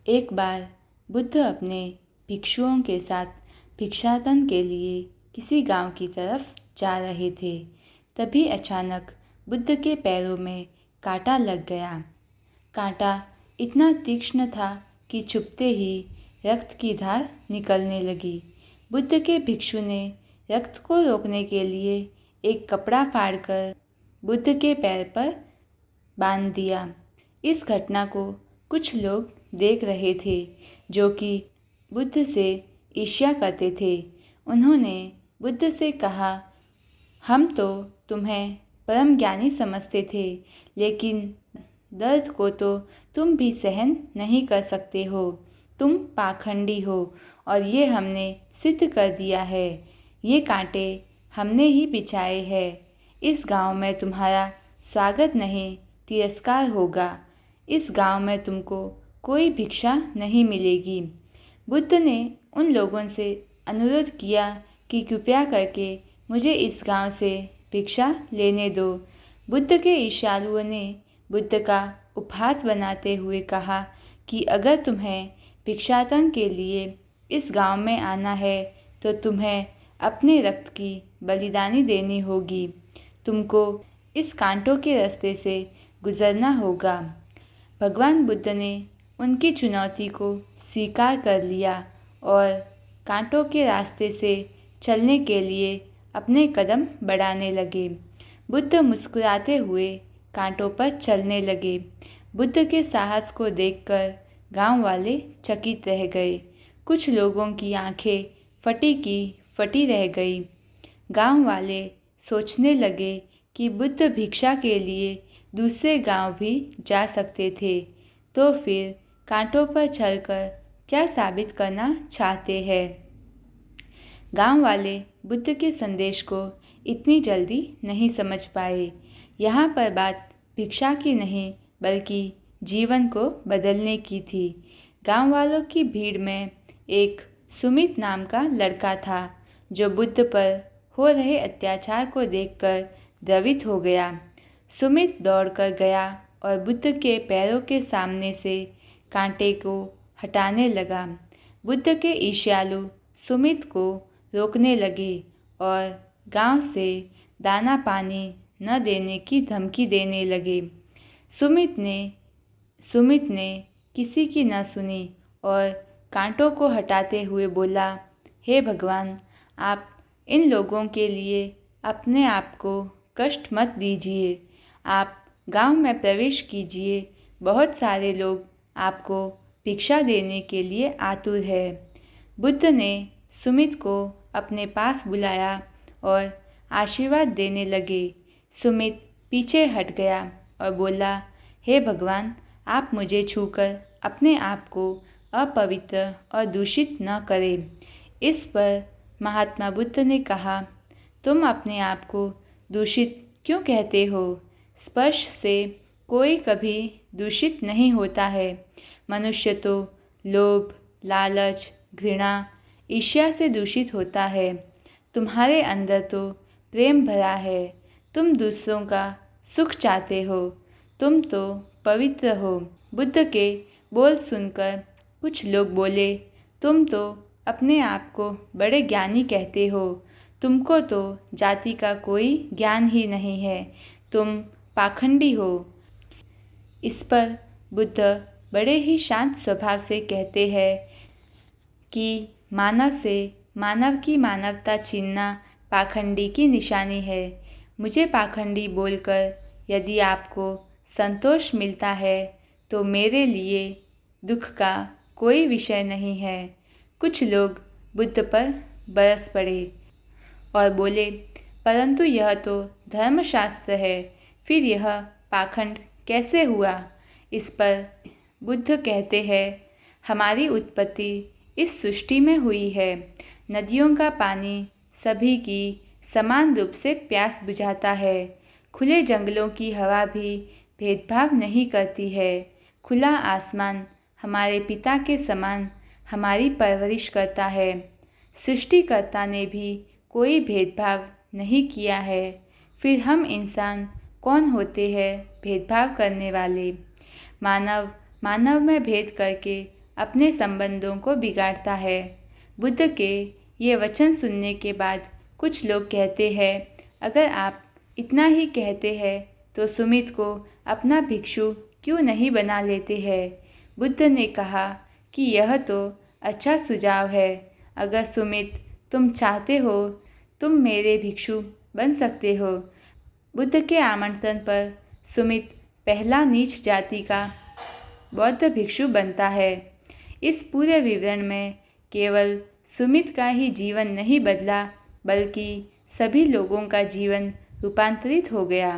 एक बार बुद्ध अपने भिक्षुओं के साथ भिक्षाटन के लिए किसी गांव की तरफ जा रहे थे। तभी अचानक बुद्ध के पैरों में कांटा लग गया। कांटा इतना तीक्ष्ण था कि चुभते ही रक्त की धार निकलने लगी। बुद्ध के भिक्षु ने रक्त को रोकने के लिए एक कपड़ा फाड़कर बुद्ध के पैर पर बांध दिया। इस घटना को कुछ लोग देख रहे थे जो कि बुद्ध से ईर्ष्या करते थे। उन्होंने बुद्ध से कहा, हम तो तुम्हें परम ज्ञानी समझते थे, लेकिन दर्द को तो तुम भी सहन नहीं कर सकते हो। तुम पाखंडी हो और ये हमने सिद्ध कर दिया है। ये कांटे हमने ही बिछाए हैं। इस गांव में तुम्हारा स्वागत नहीं, तिरस्कार होगा। इस गांव में तुमको कोई भिक्षा नहीं मिलेगी। बुद्ध ने उन लोगों से अनुरोध किया कि कृपया करके मुझे इस गांव से भिक्षा लेने दो। बुद्ध के ईर्ष्यालुओं ने बुद्ध का उपहास बनाते हुए कहा कि अगर तुम्हें भिक्षाटन के लिए इस गांव में आना है तो तुम्हें अपने रक्त की बलिदानी देनी होगी। तुमको इस कांटों के रास्ते से गुजरना होगा। भगवान बुद्ध ने उनकी चुनौती को स्वीकार कर लिया और कांटों के रास्ते से चलने के लिए अपने कदम बढ़ाने लगे। बुद्ध मुस्कुराते हुए कांटों पर चलने लगे। बुद्ध के साहस को देखकर गांव वाले चकित रह गए। कुछ लोगों की आंखें फटी की फटी रह गई। गांव वाले सोचने लगे कि बुद्ध भिक्षा के लिए दूसरे गांव भी जा सकते थे, तो फिर कांटों पर चलकर क्या साबित करना चाहते हैं। गांव वाले बुद्ध के संदेश को इतनी जल्दी नहीं समझ पाए। यहाँ पर बात भिक्षा की नहीं बल्कि जीवन को बदलने की थी। गांव वालों की भीड़ में एक सुमित नाम का लड़का था जो बुद्ध पर हो रहे अत्याचार को देखकर द्रवित हो गया। सुमित दौड़कर गया और बुद्ध के पैरों के सामने से कांटे को हटाने लगा। बुद्ध के ईर्ष्यालु सुमित को रोकने लगे और गांव से दाना पानी न देने की धमकी देने लगे। सुमित ने किसी की न सुनी और कांटों को हटाते हुए बोला, हे भगवान, आप इन लोगों के लिए अपने आप को कष्ट मत दीजिए। आप गांव में प्रवेश कीजिए। बहुत सारे लोग आपको भिक्षा देने के लिए आतुर है। बुद्ध ने सुमित को अपने पास बुलाया और आशीर्वाद देने लगे। सुमित पीछे हट गया और बोला, हे भगवान, आप मुझे छूकर अपने आप को अपवित्र और दूषित न करें। इस पर महात्मा बुद्ध ने कहा, तुम अपने आप को दूषित क्यों कहते हो? स्पर्श से कोई कभी दूषित नहीं होता है। मनुष्य तो लोभ, लालच, घृणा, ईर्ष्या से दूषित होता है। तुम्हारे अंदर तो प्रेम भरा है। तुम दूसरों का सुख चाहते हो। तुम तो पवित्र हो। बुद्ध के बोल सुनकर कुछ लोग बोले, तुम तो अपने आप को बड़े ज्ञानी कहते हो। तुमको तो जाति का कोई ज्ञान ही नहीं है। तुम पाखंडी हो। इस पर बुद्ध बड़े ही शांत स्वभाव से कहते हैं कि मानव से मानव की मानवता छीनना पाखंडी की निशानी है। मुझे पाखंडी बोलकर यदि आपको संतोष मिलता है तो मेरे लिए दुख का कोई विषय नहीं है। कुछ लोग बुद्ध पर बरस पड़े और बोले, परंतु यह तो धर्मशास्त्र है, फिर यह पाखंड कैसे हुआ? इस पर बुद्ध कहते हैं, हमारी उत्पत्ति इस सृष्टि में हुई है। नदियों का पानी सभी की समान रूप से प्यास बुझाता है। खुले जंगलों की हवा भी भेदभाव नहीं करती है। खुला आसमान हमारे पिता के समान हमारी परवरिश करता है। सृष्टिकर्ता ने भी कोई भेदभाव नहीं किया है। फिर हम इंसान कौन होते हैं भेदभाव करने वाले? मानव में भेद करके अपने संबंधों को बिगाड़ता है। बुद्ध के ये वचन सुनने के बाद कुछ लोग कहते हैं, अगर आप इतना ही कहते हैं तो सुमित को अपना भिक्षु क्यों नहीं बना लेते हैं। बुद्ध ने कहा कि यह तो अच्छा सुझाव है। अगर सुमित तुम चाहते हो तुम मेरे भिक्षु बन सकते हो। बुद्ध के आमंत्रण पर सुमित पहला नीच जाति का बौद्ध भिक्षु बनता है। इस पूरे विवरण में केवल सुमित का ही जीवन नहीं बदला, बल्कि सभी लोगों का जीवन रूपांतरित हो गया।